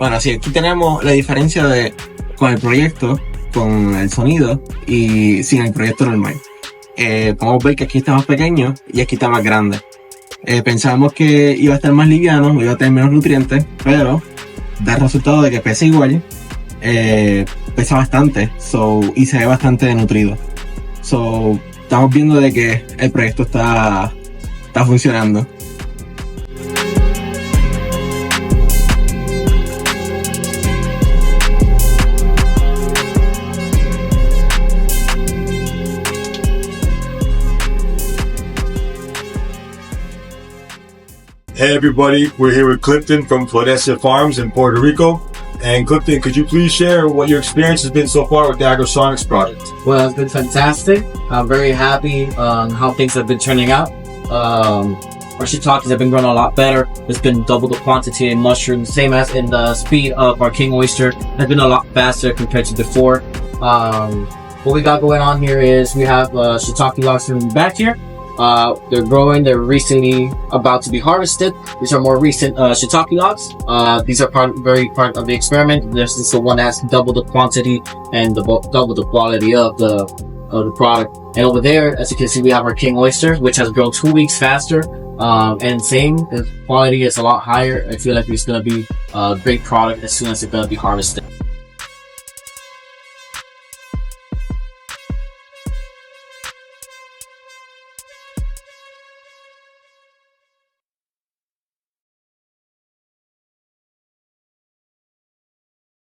Bueno, sí, aquí tenemos la diferencia de con el proyecto, con el sonido y sin el proyecto normal. Podemos ver que aquí está más pequeño y aquí está más grande. Pensábamos que iba a estar más liviano, iba a tener menos nutrientes, pero da el resultado de que pesa igual, pesa bastante, y se ve bastante nutrido. Estamos viendo de que el proyecto está funcionando. Hey everybody, we're here with Clifton from Florencia Farms in Puerto Rico. And Clifton, could you please share what your experience has been so far with the AgroSonics project? Well, it's been fantastic. I'm very happy on how things have been turning out. Our shiitakes have been growing a lot better. It's been double the quantity in mushrooms, same as in the speed of our king oyster has been a lot faster compared to before. What we got going on here is we have shiitake logs from back here. They're growing. They're recently about to be harvested. These are more recent shiitake logs. These are part of the experiment. This is the one that's double the quantity and double the quality of the product. And over there, as you can see, we have our king oyster, which has grown 2 weeks faster. And same, the quality is a lot higher. I feel like it's gonna be a great product as soon as it's gonna be harvested.